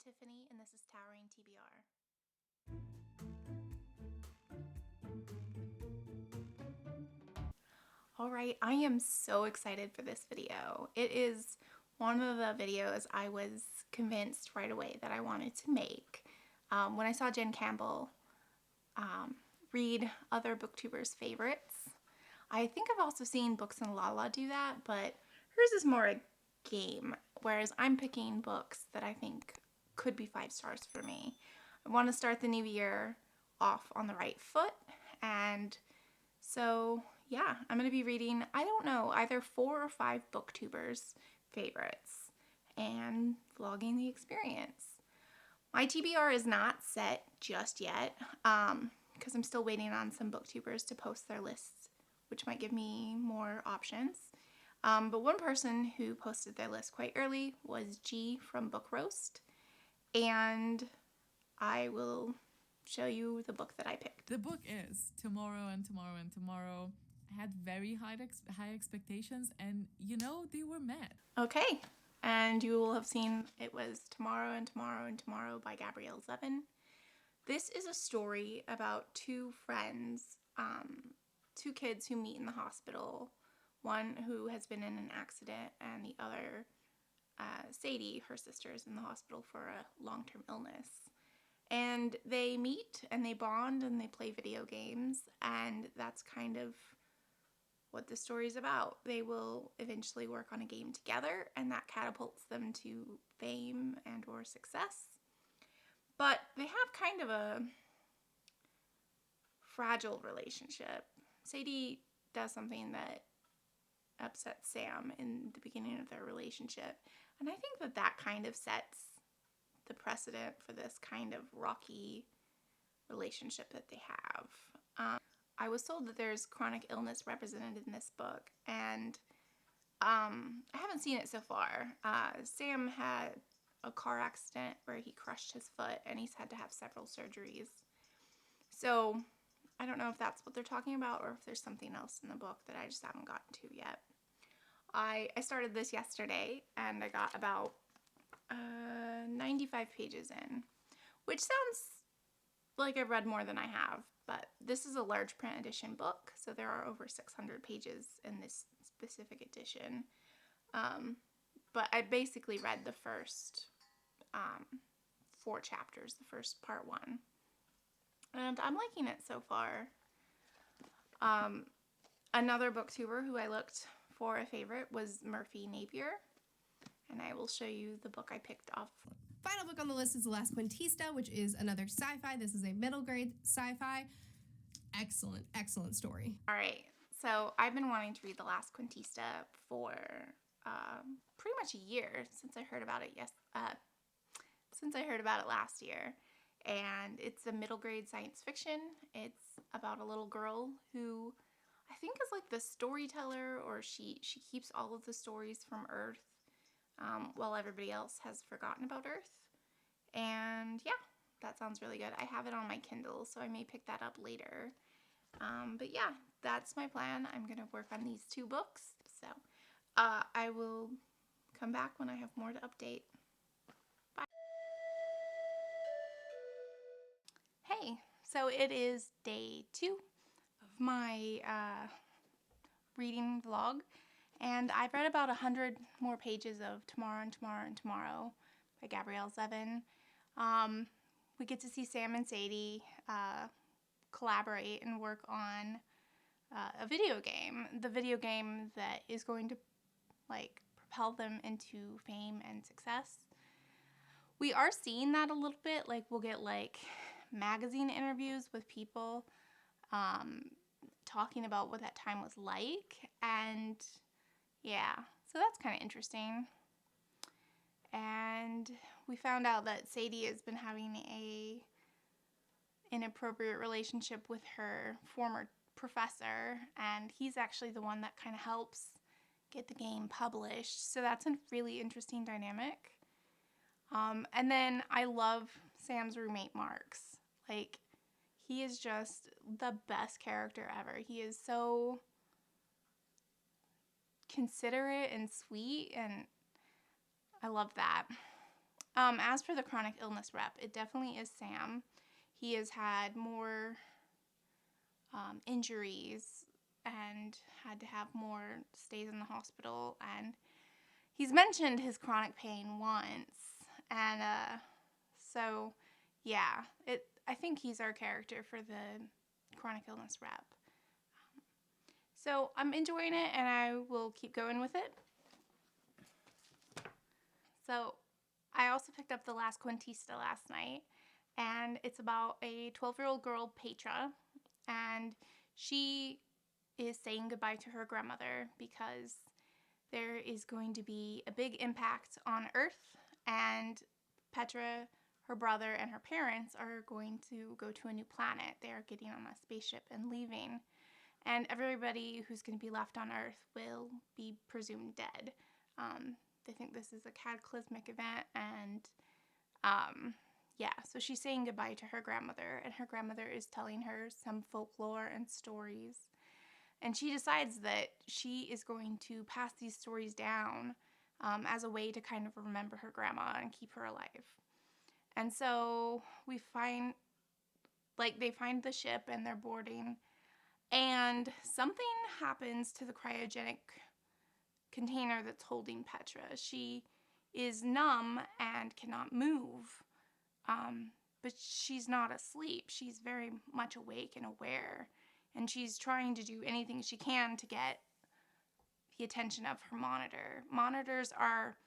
Tiffany, and this is Towering TBR. Alright, I am so excited for this video. It is one of the videos I was convinced right away that I wanted to make. When I saw Jen Campbell read other booktubers' favorites. I think I've also seen Books and Lala do that, but hers is more a game, whereas I'm picking books that I think could be 5 stars for me. I want to start the new year off on the right foot, and so yeah, I'm going to be reading, I don't know, either 4 or 5 booktubers' favorites and vlogging the experience. My TBR is not set just yet because I'm still waiting on some booktubers to post their lists, which might give me more options. But one person who posted their list quite early was G from Book Roast, and I will show you the book that I picked. The book is Tomorrow and Tomorrow and Tomorrow. I had very high expectations, and you know, they were met. Okay, and you will have seen it was Tomorrow and Tomorrow and Tomorrow by Gabrielle Zevin. This is a story about 2 friends, 2 kids who meet in the hospital. One who has been in an accident, and the other, Sadie, her sister, is in the hospital for a long-term illness. And they meet and they bond and they play video games, and that's kind of what the story is about. They will eventually work on a game together, and that catapults them to fame and or success. But they have kind of a fragile relationship. Sadie does something that upsets Sam in the beginning of their relationship, and I think that that kind of sets the precedent for this kind of rocky relationship that they have. I was told that there's chronic illness represented in this book, and I haven't seen it so far. Sam had a car accident where he crushed his foot, and he's had to have several surgeries. So I don't know if that's what they're talking about or if there's something else in the book that I just haven't gotten to yet. I started this yesterday, and I got about 95 pages in, which sounds like I've read more than I have, but this is a large print edition book, so there are over 600 pages in this specific edition. But I basically read the first 4 chapters, the first part 1, and I'm liking it so far. Another booktuber who I looked for a favorite was Murphy Napier, and I will show you the book I picked off. Final book on the list is The Last Quintista, which is another sci-fi. This is a middle grade sci-fi. Excellent, excellent story. All right, so I've been wanting to read The Last Quintista for pretty much a year since I heard about it. Since I heard about it last year, and it's a middle grade science fiction. It's about a little girl who I think is like the storyteller, or she keeps all of the stories from Earth while everybody else has forgotten about Earth. And yeah, that sounds really good. I have it on my Kindle, so I may pick that up later. But yeah, that's my plan. I'm going to work on these 2 books. So I will come back when I have more to update. Bye. Hey, so it is day 2 of my reading vlog, and I've read about 100 more pages of Tomorrow and Tomorrow and Tomorrow by Gabrielle Zevin. We get to see Sam and Sadie collaborate and work on a video game. The video game that is going to like propel them into fame and success. We are seeing that a little bit. Like, we'll get like magazine interviews with people talking about what that time was like, and yeah, so that's kind of interesting. And we found out that Sadie has been having a inappropriate relationship with her former professor, and he's actually the one that kind of helps get the game published, so that's a really interesting dynamic. And then I love Sam's roommate Marks. Like, he is just the best character ever. He is so considerate and sweet, and I love that. As for the chronic illness rep, it definitely is Sam. He has had more injuries and had to have more stays in the hospital, and he's mentioned his chronic pain once, and so yeah, I think he's our character for the chronic illness rep. So I'm enjoying it, and I will keep going with it. So I also picked up The Last Quintista last night, and it's about a 12-year-old girl, Petra, and she is saying goodbye to her grandmother because there is going to be a big impact on Earth, and Petra, her brother, and her parents are going to go to a new planet. They are getting on a spaceship and leaving, and everybody who's going to be left on Earth will be presumed dead. They think this is a cataclysmic event, and yeah, so she's saying goodbye to her grandmother, and her grandmother is telling her some folklore and stories. And she decides that she is going to pass these stories down as a way to kind of remember her grandma and keep her alive. And so we find, they find the ship and they're boarding, and something happens to the cryogenic container that's holding Petra. She is numb and cannot move, but she's not asleep. She's very much awake and aware, and she's trying to do anything she can to get the attention of her monitor. Monitors are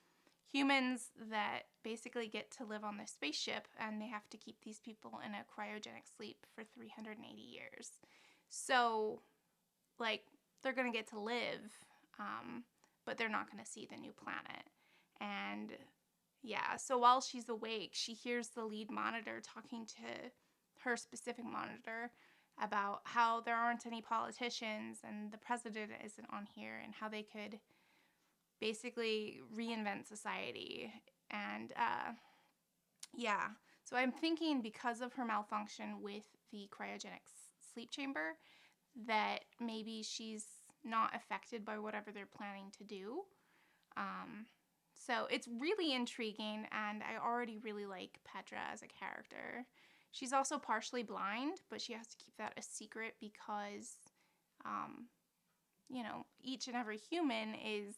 humans that basically get to live on this spaceship, and they have to keep these people in a cryogenic sleep for 380 years. So, they're going to get to live, but they're not going to see the new planet. And yeah, so while she's awake, she hears the lead monitor talking to her specific monitor about how there aren't any politicians and the president isn't on here, and how they could basically reinvent society. And yeah, so I'm thinking because of her malfunction with the cryogenic sleep chamber that maybe she's not affected by whatever they're planning to do. So it's really intriguing, and I already really like Petra as a character. She's also partially blind, but she has to keep that a secret because, each and every human is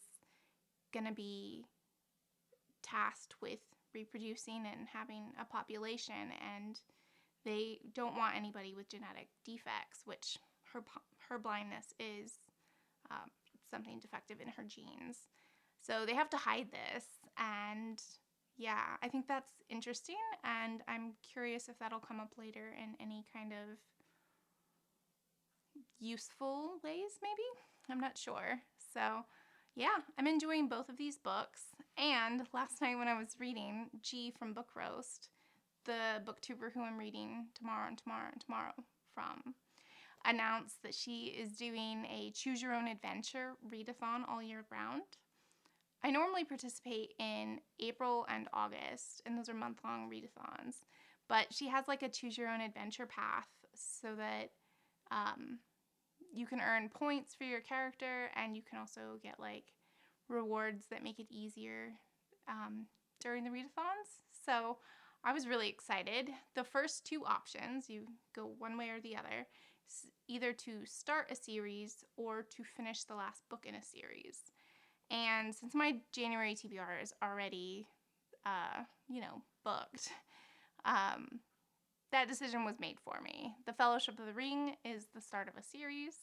going to be tasked with reproducing and having a population, and they don't want anybody with genetic defects, which her blindness is something defective in her genes. So they have to hide this, and yeah, I think that's interesting, and I'm curious if that'll come up later in any kind of useful ways, maybe? I'm not sure. So yeah, I'm enjoying both of these books. And last night when I was reading, G from Book Roast, the booktuber who I'm reading tomorrow and tomorrow and tomorrow from, announced that she is doing a Choose Your Own Adventure readathon all year round. I normally participate in April and August, and those are month-long readathons. But she has a Choose Your Own Adventure path so that you can earn points for your character, and you can also get rewards that make it easier during the readathons. So I was really excited. The first two options, you go one way or the other, either to start a series or to finish the last book in a series. And since my January TBR is already, booked, that decision was made for me. The Fellowship of the Ring is the start of a series,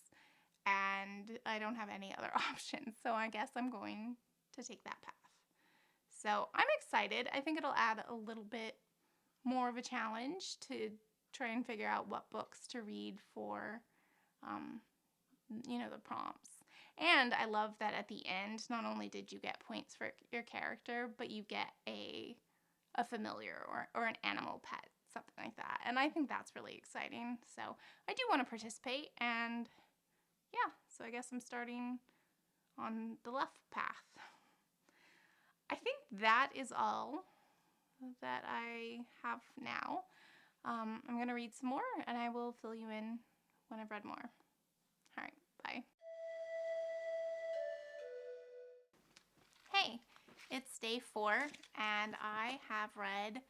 and I don't have any other options, so I guess I'm going to take that path. So I'm excited. I think it'll add a little bit more of a challenge to try and figure out what books to read for, the prompts. And I love that at the end, not only did you get points for your character, but you get a familiar or an animal pet, something like that. And I think that's really exciting. So I do want to participate, and yeah, so I guess I'm starting on the left path. I think that is all that I have now. I'm going to read some more, and I will fill you in when I've read more. All right, bye. Hey, It's day 4, and I have read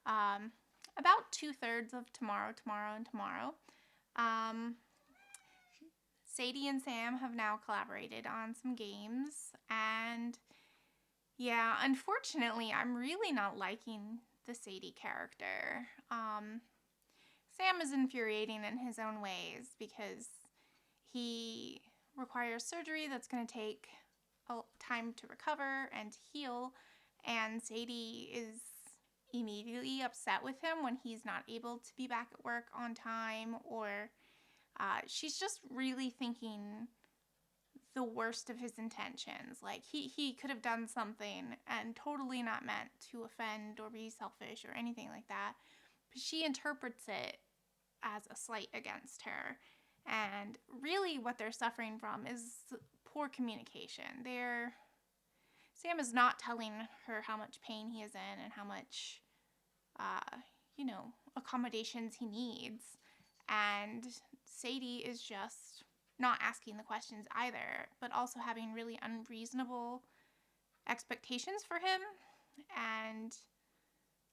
about 2/3 of Tomorrow, Tomorrow, and Tomorrow. Sadie and Sam have now collaborated on some games, and yeah, unfortunately, I'm really not liking the Sadie character. Sam is infuriating in his own ways because he requires surgery that's going to take time to recover and to heal, and Sadie is immediately upset with him when he's not able to be back at work on time, or she's just really thinking the worst of his intentions. Like, he could have done something and totally not meant to offend or be selfish or anything like that, but she interprets it as a slight against her. And really what they're suffering from is poor communication. Sam is not telling her how much pain he is in and how much, accommodations he needs. And Sadie is just not asking the questions either, but also having really unreasonable expectations for him. And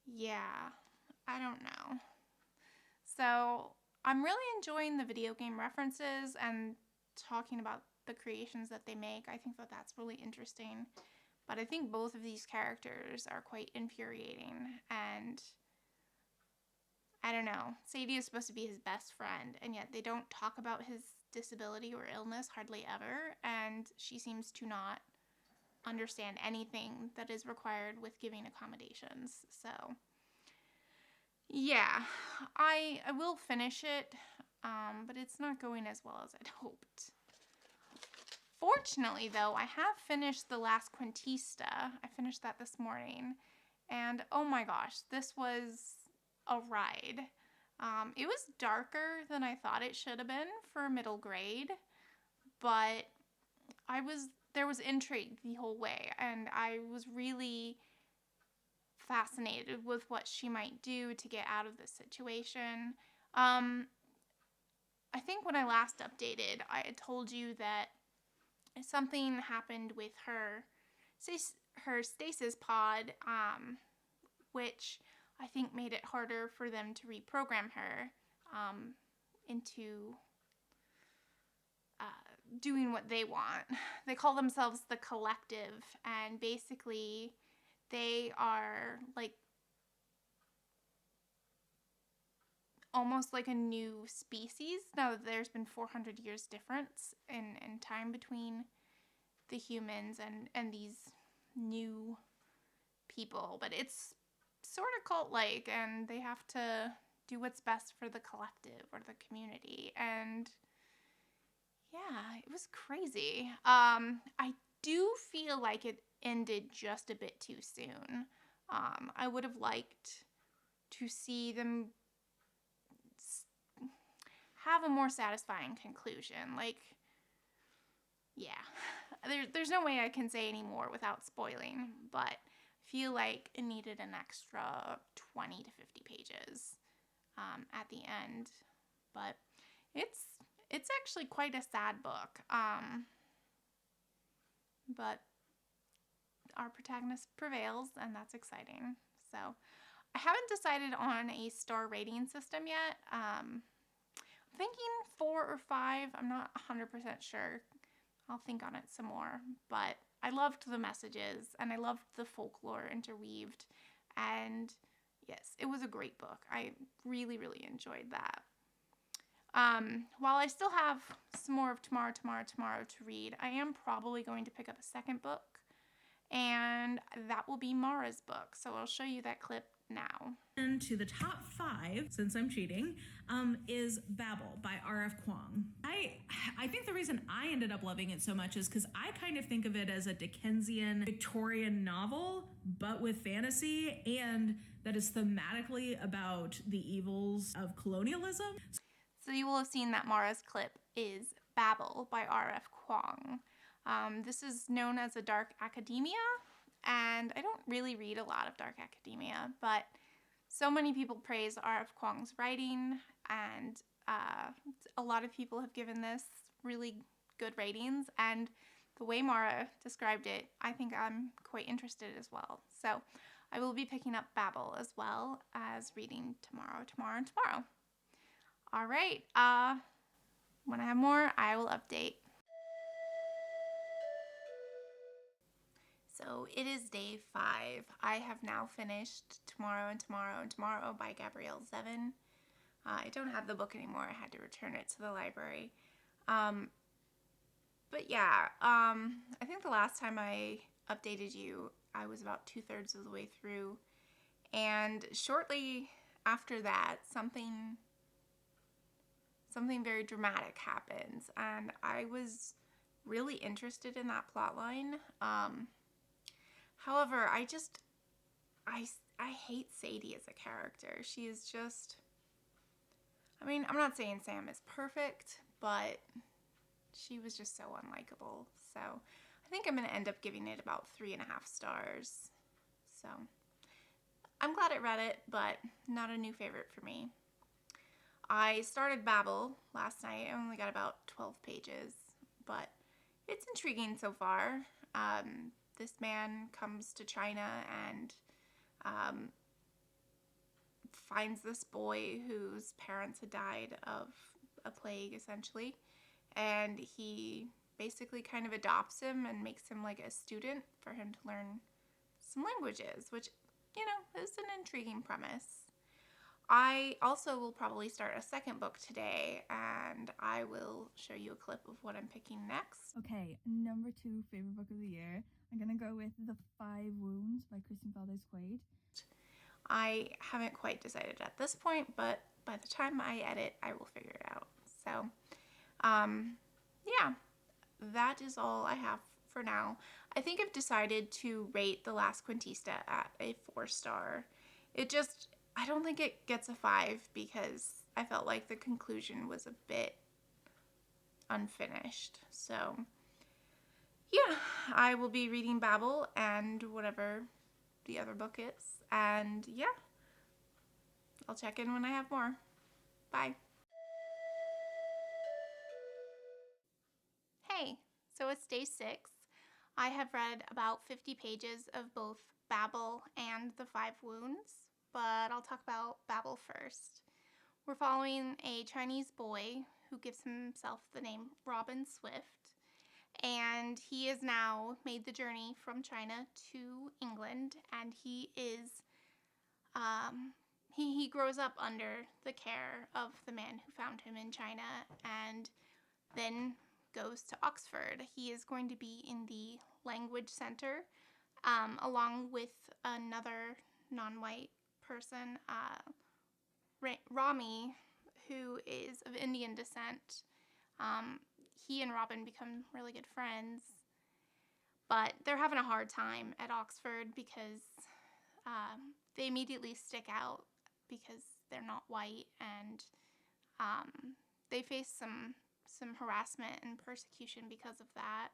yeah, I don't know. So I'm really enjoying the video game references and talking about the creations that they make. I think that that's really interesting. But I think both of these characters are quite infuriating, and I don't know. Sadie is supposed to be his best friend, and yet they don't talk about his disability or illness hardly ever, and she seems to not understand anything that is required with giving accommodations. So yeah, I will finish it, but it's not going as well as I'd hoped. Fortunately, though, I have finished the last Quintista. I finished that this morning, and oh my gosh, this was a ride. It was darker than I thought it should have been for middle grade, but there was intrigue the whole way, and I was really fascinated with what she might do to get out of this situation. I think when I last updated, I had told you that something happened with her stasis pod, which I think made it harder for them to reprogram her into doing what they want. They call themselves the Collective, and basically they are like almost like a new species now that there's been 400 years difference in time between the humans and these new people. But it's sort of cult-like, and they have to do what's best for the collective or the community. And yeah, it was crazy. I do feel like it ended just a bit too soon. I would have liked to see them have a more satisfying conclusion. Like, yeah, there's no way I can say any more without spoiling, but I feel like it needed an extra 20 to 50 pages at the end. But it's actually quite a sad book. But our protagonist prevails, and that's exciting. So I haven't decided on a star rating system yet. I'm thinking 4 or 5. I'm not 100% sure. I'll think on it some more. But I loved the messages, and I loved the folklore interweaved. And yes, it was a great book. I really, really enjoyed that. While I still have some more of Tomorrow to read, I am probably going to pick up a second book, and that will be Mara's book. So I'll show you that clip now. And to the top 5, since I'm cheating, is Babel by R.F. Kuang. I think the reason I ended up loving it so much is because I kind of think of it as a Dickensian Victorian novel, but with fantasy, and that is thematically about the evils of colonialism. So you will have seen that Mara's clip is Babel by R.F. Kuang. This is known as a dark academia, and I don't really read a lot of dark academia, but so many people praise R.F. Kuang's writing, and a lot of people have given this really good ratings, and the way Mara described it, I think I'm quite interested as well. So I will be picking up Babel as well as reading tomorrow. All right. When I have more, I will update. So it is day 5. I have now finished Tomorrow and Tomorrow and Tomorrow by Gabrielle Zevin. I don't have the book anymore. I had to return it to the library. But yeah, I think the last time I updated you, I was about 2/3 of the way through. And shortly after that, something very dramatic happens. And I was really interested in that plot line. However, I hate Sadie as a character. She is just, I mean, I'm not saying Sam is perfect, but she was just so unlikable. So I think I'm going to end up giving it about 3.5 stars. So I'm glad I read it, but not a new favorite for me. I started Babel last night. I only got about 12 pages, but it's intriguing so far. This man comes to China and finds this boy whose parents had died of a plague, essentially, and he basically kind of adopts him and makes him like a student for him to learn some languages, which, you know, is an intriguing premise. I also will probably start a second book today, and I will show you a clip of what I'm picking next. Okay, number 2 favorite book of the year. I'm gonna go with The 5 Wounds by Kristen Valdez-Quaid. I haven't quite decided at this point, but by the time I edit, I will figure it out. So, yeah, that is all I have for now. I think I've decided to rate The Last Quintista at a 4-star. I don't think it gets a 5 because I felt like the conclusion was a bit unfinished. So, yeah, I will be reading Babel and whatever the other book is. And yeah, I'll check in when I have more. Bye. Hey, so it's day 6. I have read about 50 pages of both Babel and The 5 Wounds, but I'll talk about Babel first. We're following a Chinese boy who gives himself the name Robin Swift, and he has now made the journey from China to England, and he grows up under the care of the man who found him in China, and then goes to Oxford. He is going to be in the language center, along with another non-white person, Rami, who is of Indian descent. He and Robin become really good friends, but they're having a hard time at Oxford because they immediately stick out because they're not white, and they face some harassment and persecution because of that.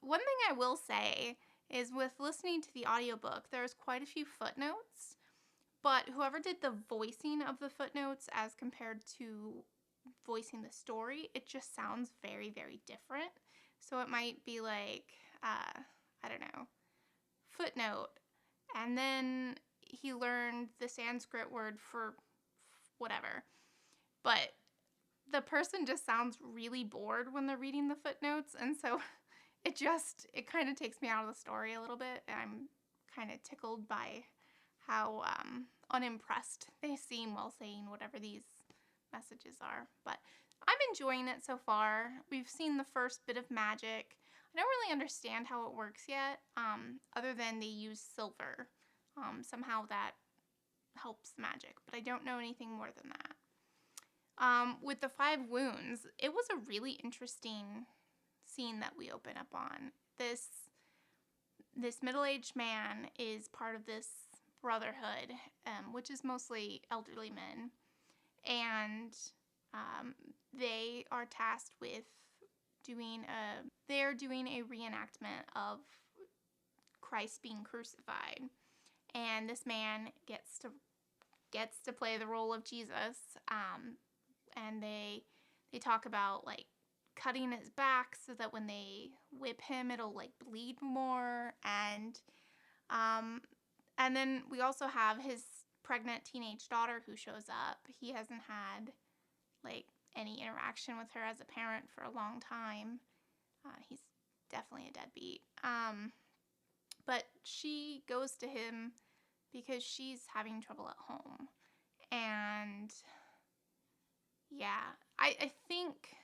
One thing I will say is with listening to the audiobook, there's quite a few footnotes, but whoever did the voicing of the footnotes as compared to voicing the story, it just sounds very, very different. So it might be like, I don't know, footnote, and then he learned the Sanskrit word for whatever. But the person just sounds really bored when they're reading the footnotes, and so it kind of takes me out of the story a little bit, and I'm kind of tickled by how unimpressed they seem while saying whatever these messages are. But I'm enjoying it so far. We've seen the first bit of magic. I don't really understand how it works yet, other than they use silver. Somehow that helps the magic, but I don't know anything more than that. With the 5 wounds, it was a really interesting scene that we open up on. This middle-aged man is part of this brotherhood, which is mostly elderly men, and they are tasked with doing a reenactment of Christ being crucified, and this man gets to play the role of Jesus, and they talk about like cutting his back so that when they whip him, it'll like bleed more. And then we also have his pregnant teenage daughter who shows up. He hasn't had like any interaction with her as a parent for a long time. He's definitely a deadbeat. But she goes to him because she's having trouble at home. And yeah, I think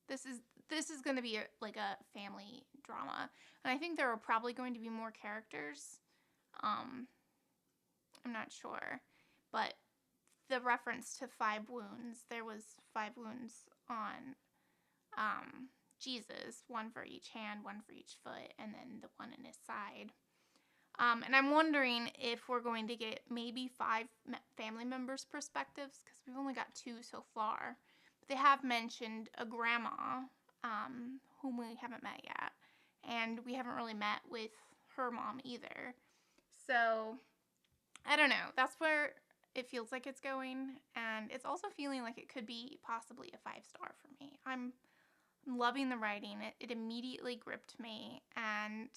this is going to be like a family drama. And I think there are probably going to be more characters. I'm not sure. But the reference to 5 wounds, there was 5 wounds on Jesus, one for each hand, one for each foot, and then the one in his side. And I'm wondering if we're going to get maybe 5 family members' perspectives, because we've only got 2 so far. But they have mentioned a grandma, whom we haven't met yet. And we haven't really met with her mom either. So, I don't know. That's where it feels like it's going. And it's also feeling like it could be possibly a 5-star for me. I'm loving the writing. It immediately gripped me. And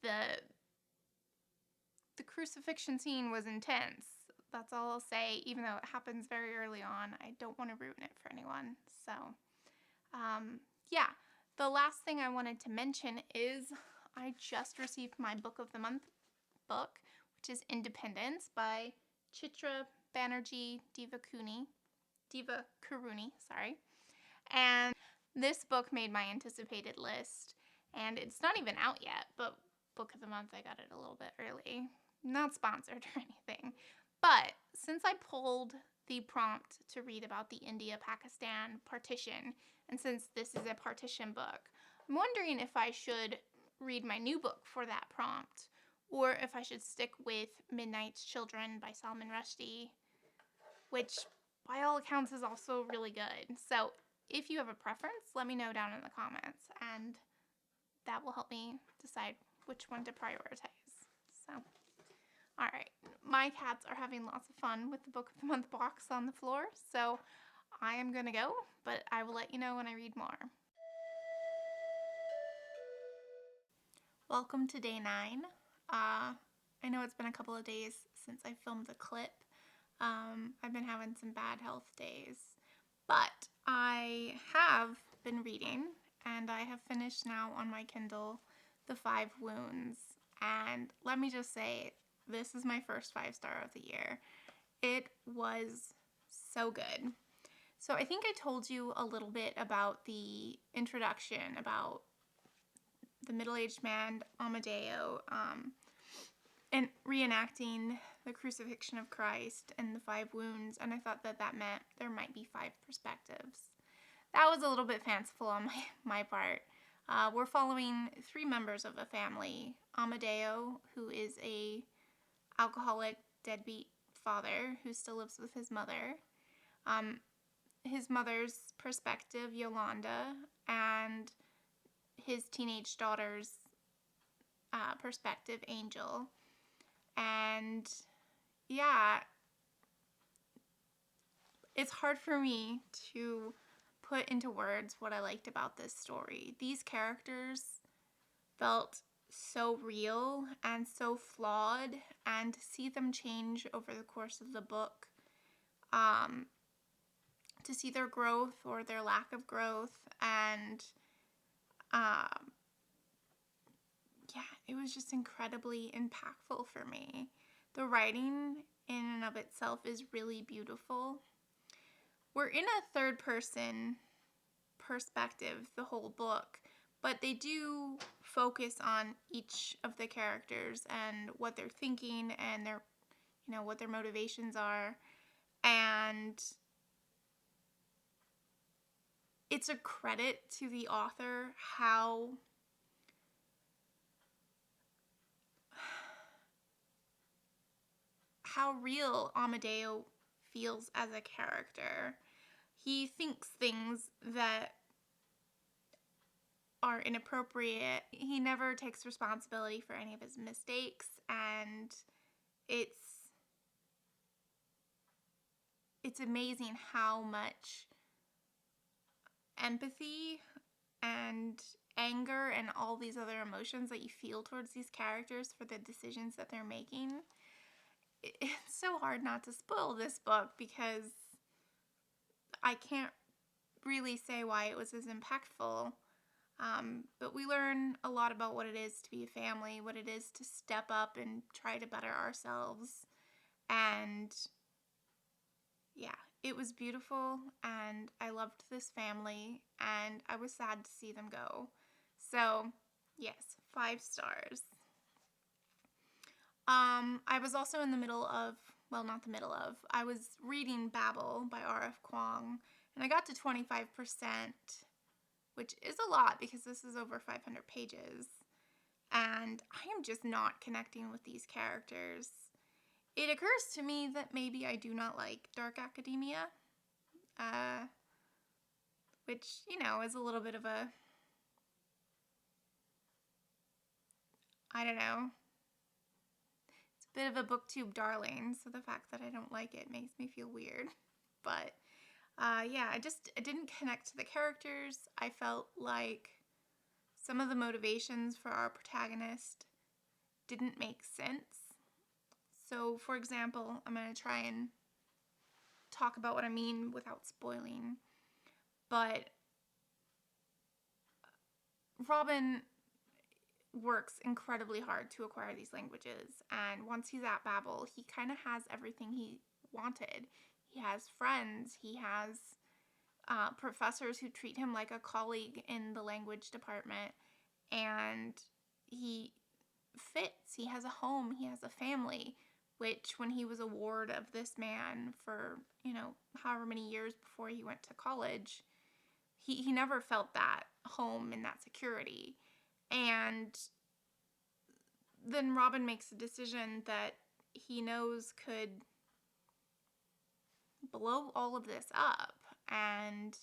the crucifixion scene was intense. That's all I'll say, even though it happens very early on. I don't want to ruin it for anyone. So, yeah. The last thing I wanted to mention is I just received my Book of the Month book, which is Independence by Chitra Banerjee Divakaruni, sorry. And this book made my anticipated list, and it's not even out yet, but Book of the Month, I got it a little bit early. Not sponsored or anything. But since I pulled the prompt to read about the India-Pakistan partition, and since this is a partition book, I'm wondering if I should read my new book for that prompt, or if I should stick with Midnight's Children by Salman Rushdie, which by all accounts is also really good. So if you have a preference, let me know down in the comments, and that will help me decide which one to prioritize. So, all right. My cats are having lots of fun with the Book of the Month box on the floor, so I am going to go, but I will let you know when I read more. Welcome to day 9. I know it's been a couple of days since I filmed a clip. I've been having some bad health days, but I have been reading, and I have finished now on my Kindle The 5 Wounds, and let me just say, this is my first 5-star of the year. It was so good. So I think I told you a little bit about the introduction, about the middle-aged man, Amadeo, and reenacting the crucifixion of Christ and the 5 wounds, and I thought that meant there might be 5 perspectives. That was a little bit fanciful on my part. We're following 3 members of a family. Amadeo, who is a alcoholic deadbeat father who still lives with his mother. His mother's perspective, Yolanda, and his teenage daughter's perspective, Angel. And yeah, it's hard for me to put into words what I liked about this story. These characters felt so real and so flawed, and to see them change over the course of the book, to see their growth or their lack of growth, and yeah, it was just incredibly impactful for me. The writing in and of itself is really beautiful. We're in a third-person perspective the whole book, but they do focus on each of the characters and what they're thinking and their, what their motivations are. And it's a credit to the author how real Amadeo feels as a character. He thinks things that are inappropriate. He never takes responsibility for any of his mistakes, and it's amazing how much empathy and anger and all these other emotions that you feel towards these characters for the decisions that they're making. It's so hard not to spoil this book because I can't really say why it was as impactful. But we learn a lot about what it is to be a family, what it is to step up and try to better ourselves. And yeah, it was beautiful, and I loved this family, and I was sad to see them go. So, yes, 5 stars. I was also in the middle of, well, not the middle of, I was reading Babel by R.F. Kuang, and I got to 25%, which is a lot because this is over 500 pages, and I am just not connecting with these characters. It occurs to me that maybe I do not like dark academia, which, you know, is a little bit of a, I don't know, it's a bit of a booktube darling, so the fact that I don't like it makes me feel weird. But yeah, I didn't connect to the characters. I felt like some of the motivations for our protagonist didn't make sense. So, for example, I'm going to try and talk about what I mean without spoiling. But Robin works incredibly hard to acquire these languages, and once he's at Babel, he kind of has everything he wanted. He has friends, he has professors who treat him like a colleague in the language department, and he fits. He has a home, he has a family, which when he was a ward of this man for, you know, however many years before he went to college, he never felt that home and that security. And then Robin makes a decision that he knows could blow all of this up, and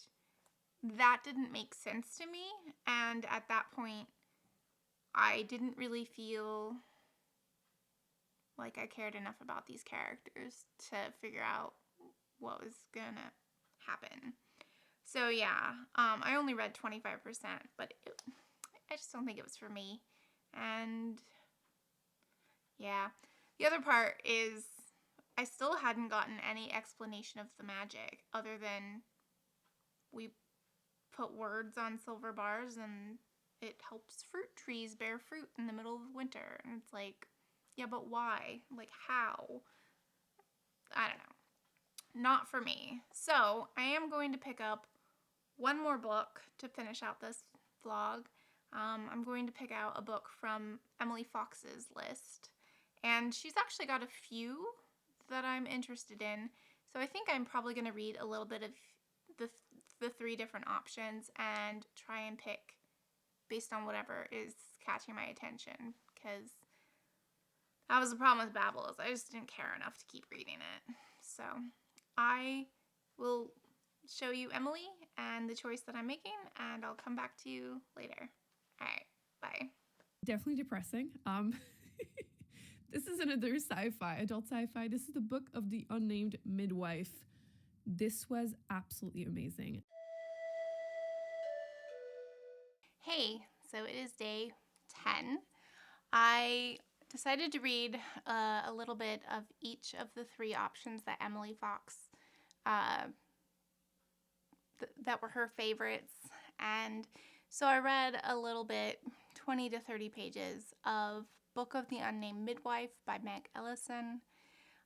that didn't make sense to me. And at that point, I didn't really feel like I cared enough about these characters to figure out what was gonna happen. So yeah, I only read 25%, but I just don't think it was for me. And yeah, the other part is I still hadn't gotten any explanation of the magic other than we put words on silver bars and it helps fruit trees bear fruit in the middle of winter. And it's like, yeah, but why? Like, how? I don't know. Not for me. So I am going to pick up one more book to finish out this vlog. I'm going to pick out a book from Emily Fox's list. And she's actually got a few that I'm interested in. So I think I'm probably going to read a little bit of the 3 different options and try and pick based on whatever is catching my attention. Because that was the problem with Babel, is I just didn't care enough to keep reading it. So I will show you Emily and the choice that I'm making, and I'll come back to you later. All right, bye. Definitely depressing. This is another sci-fi, adult sci-fi. This is the Book of the Unnamed Midwife. This was absolutely amazing. Hey, so it is day 10. I decided to read a little bit of each of the 3 options that Emily Fox, that were her favorites. And so I read a little bit, 20 to 30 pages of Book of the Unnamed Midwife by Meg Ellison,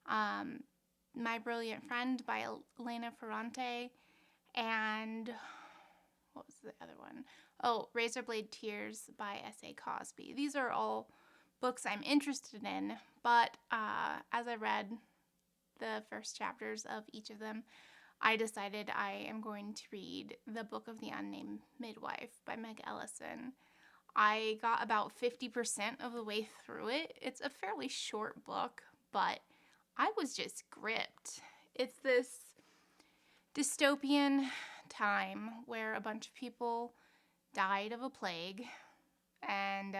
My Brilliant Friend by Elena Ferrante, and what was the other one? Oh, Razorblade Tears by S.A. Cosby. These are all books I'm interested in, but as I read the first chapters of each of them, I decided I am going to read the Book of the Unnamed Midwife by Meg Ellison. I got about 50% of the way through it. It's a fairly short book, but I was just gripped. It's this dystopian time where a bunch of people died of a plague, and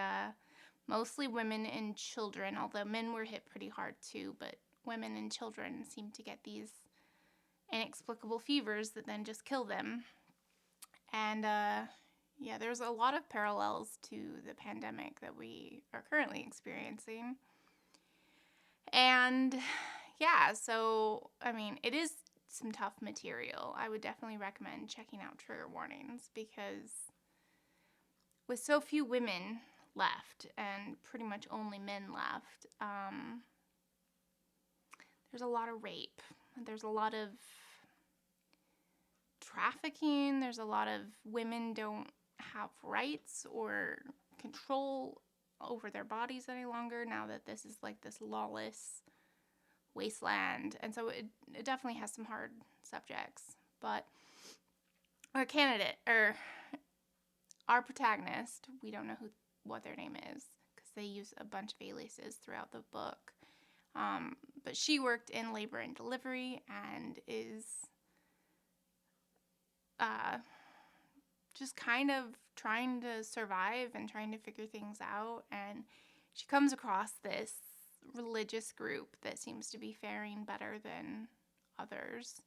mostly women and children, although men were hit pretty hard too, but women and children seem to get these inexplicable fevers that then just kill them. And yeah, there's a lot of parallels to the pandemic that we are currently experiencing. And yeah, so I mean, it is some tough material. I would definitely recommend checking out trigger warnings because with so few women left and pretty much only men left, there's a lot of rape. There's a lot of trafficking. There's a lot of women don't have rights or control over their bodies any longer now that this is like this lawless wasteland. And so it definitely has some hard subjects. But our candidate, or our protagonist, we don't know what their name is because they use a bunch of aliases throughout the book. But she worked in labor and delivery and is just kind of trying to survive and trying to figure things out. And she comes across this religious group that seems to be faring better than others.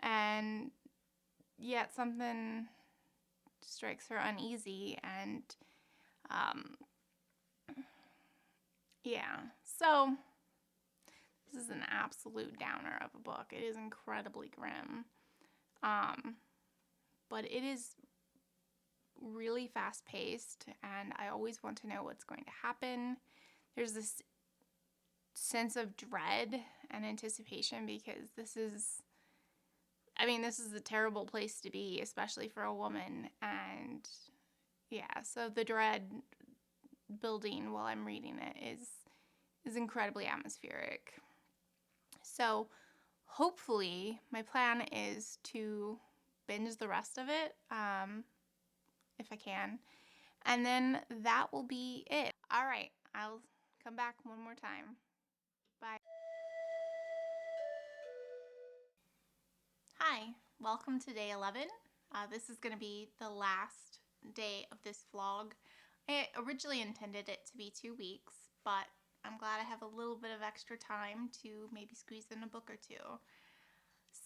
And yet something strikes her uneasy. And yeah, so this is an absolute downer of a book. It is incredibly grim. But it is really fast paced, and I always want to know what's going to happen. There's this sense of dread and anticipation because this is a terrible place to be, especially for a woman. And yeah, so the dread building while I'm reading it is incredibly atmospheric. So hopefully my plan is to binge the rest of it, if I can. And then that will be it. All right, I'll come back one more time. Bye. Hi, welcome to day 11. This is going to be the last day of this vlog. I originally intended it to be 2 weeks, but I'm glad I have a little bit of extra time to maybe squeeze in a book or two.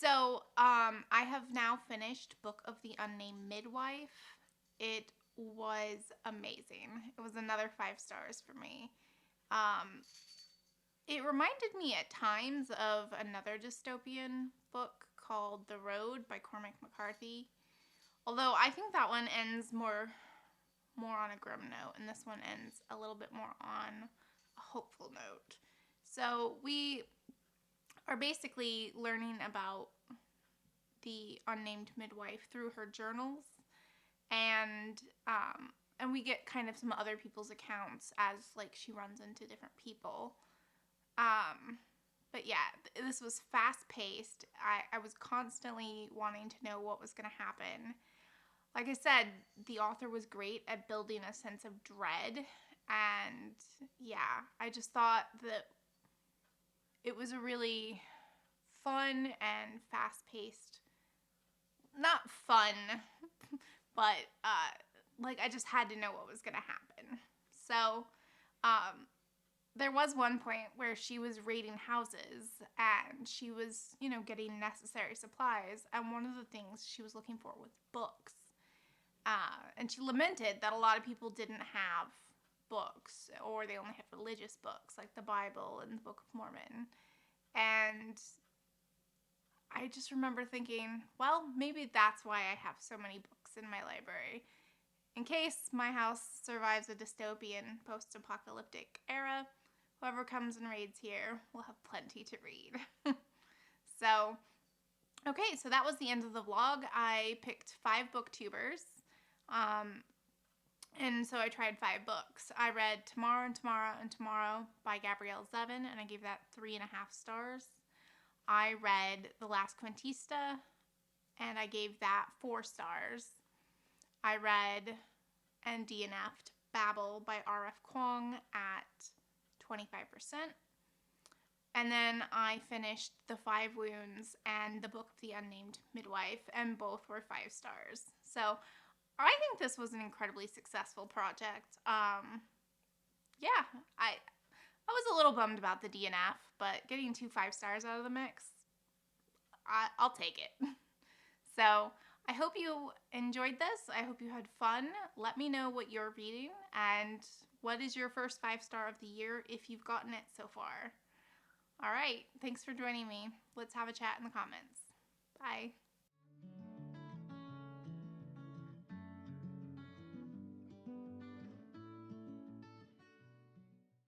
So, I have now finished Book of the Unnamed Midwife. It was amazing. It was another 5 stars for me. It reminded me at times of another dystopian book called The Road by Cormac McCarthy. Although I think that one ends more on a grim note, and this one ends a little bit more on a hopeful note. So we are basically learning about the unnamed midwife through her journals, and we get kind of some other people's accounts as like she runs into different people. But yeah, this was fast paced. I was constantly wanting to know what was going to happen. Like I said, the author was great at building a sense of dread, and yeah, I just thought that it was a really fun and fast-paced, not fun, but like I just had to know what was going to happen. So there was one point where she was raiding houses and she was, getting necessary supplies, and one of the things she was looking for was books. And she lamented that a lot of people didn't have books, or they only had religious books like the Bible and the Book of Mormon. And I just remember thinking, well, maybe that's why I have so many books in my library. In case my house survives a dystopian post-apocalyptic era, whoever comes and raids here will have plenty to read. So, okay, so that was the end of the vlog. I picked 5 booktubers. And so I tried 5 books. I read Tomorrow and Tomorrow and Tomorrow by Gabrielle Zevin, and I gave that 3.5 stars. I read The Last Quintista, and I gave that 4 stars. I read and DNF'd Babel by R.F. Kuang at 25%. And then I finished The 5 Wounds and The Book of the Unnamed Midwife, and both were 5 stars. So I think this was an incredibly successful project. Yeah, I was a little bummed about the DNF, but getting 2 5 stars out of the mix, I'll take it. So I hope you enjoyed this. I hope you had fun. Let me know what you're reading and what is your first 5-star of the year if you've gotten it so far. All right, thanks for joining me. Let's have a chat in the comments. Bye.